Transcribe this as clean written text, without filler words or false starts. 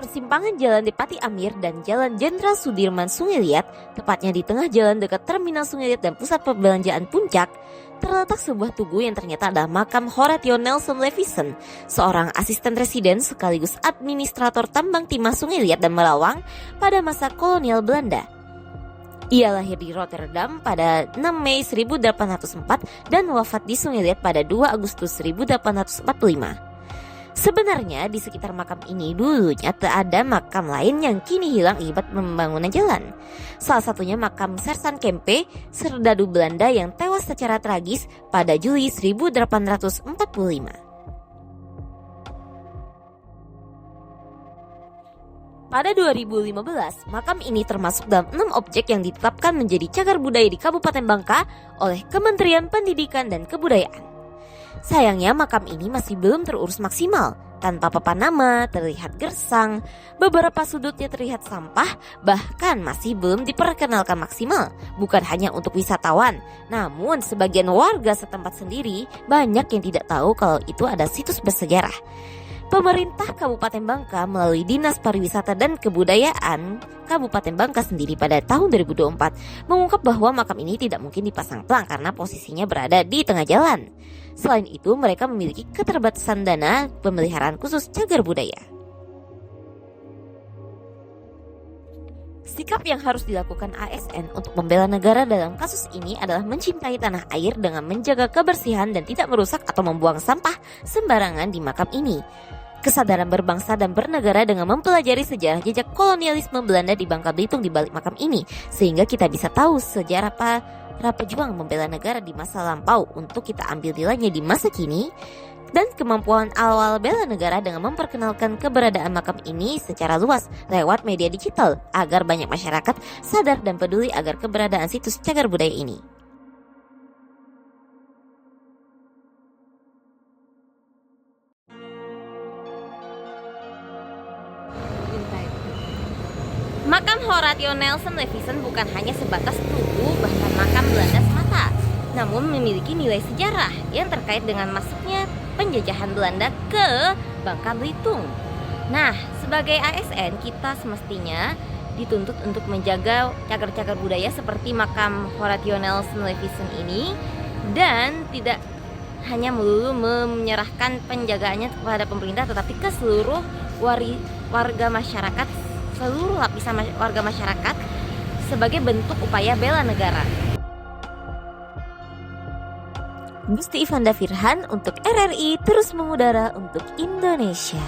persimpangan Jalan Depati Amir dan Jalan Jenderal Sudirman Sungai Liat, tepatnya di tengah jalan dekat Terminal Sungai Liat dan Pusat Perbelanjaan Puncak, terletak sebuah tugu yang ternyata adalah makam Horatio Nelson Levison, seorang asisten residen sekaligus administrator tambang timah Sungai Liat dan Melawang pada masa kolonial Belanda. Ia lahir di Rotterdam pada 6 Mei 1804 dan wafat di Sungai Liat pada 2 Agustus 1845. Sebenarnya di sekitar makam ini dulunya tak ada makam lain yang kini hilang akibat pembangunan jalan. Salah satunya makam Sersan Kempe, serdadu Belanda yang tewas secara tragis pada Juli 1845. Pada 2015, makam ini termasuk dalam 6 objek yang ditetapkan menjadi cagar budaya di Kabupaten Bangka oleh Kementerian Pendidikan dan Kebudayaan. Sayangnya makam ini masih belum terurus maksimal. Tanpa papan nama, terlihat gersang, beberapa sudutnya terlihat sampah, bahkan masih belum diperkenalkan maksimal. Bukan hanya untuk wisatawan, namun sebagian warga setempat sendiri banyak yang tidak tahu kalau itu ada situs bersejarah. Pemerintah Kabupaten Bangka melalui Dinas Pariwisata dan Kebudayaan Kabupaten Bangka sendiri pada tahun 2024 mengungkap bahwa makam ini tidak mungkin dipasang pelang karena posisinya berada di tengah jalan. Selain itu, mereka memiliki keterbatasan dana pemeliharaan khusus cagar budaya. Sikap yang harus dilakukan ASN untuk membela negara dalam kasus ini adalah mencintai tanah air dengan menjaga kebersihan dan tidak merusak atau membuang sampah sembarangan di makam ini. Kesadaran berbangsa dan bernegara dengan mempelajari sejarah jejak kolonialisme Belanda di Bangka Belitung di balik makam ini, sehingga kita bisa tahu sejarah para pejuang membela negara di masa lampau untuk kita ambil nilainya di masa kini, dan kemampuan awal bela negara dengan memperkenalkan keberadaan makam ini secara luas lewat media digital agar banyak masyarakat sadar dan peduli agar keberadaan situs cagar budaya ini. Makam Horatio Nelson Levison bukan hanya sebatas tugu bahkan makam Belanda semata, namun memiliki nilai sejarah yang terkait dengan masuknya penjajahan Belanda ke Bangka Belitung. Nah, sebagai ASN kita semestinya dituntut untuk menjaga cagar-cagar budaya seperti makam Horatio Nelson Levison ini, dan tidak hanya melulu menyerahkan penjagaannya kepada pemerintah, tetapi ke seluruh warga masyarakat, seluruh lapisan warga masyarakat sebagai bentuk upaya bela negara. Gusti Ivanda Firhan untuk RRI terus mengudara untuk Indonesia.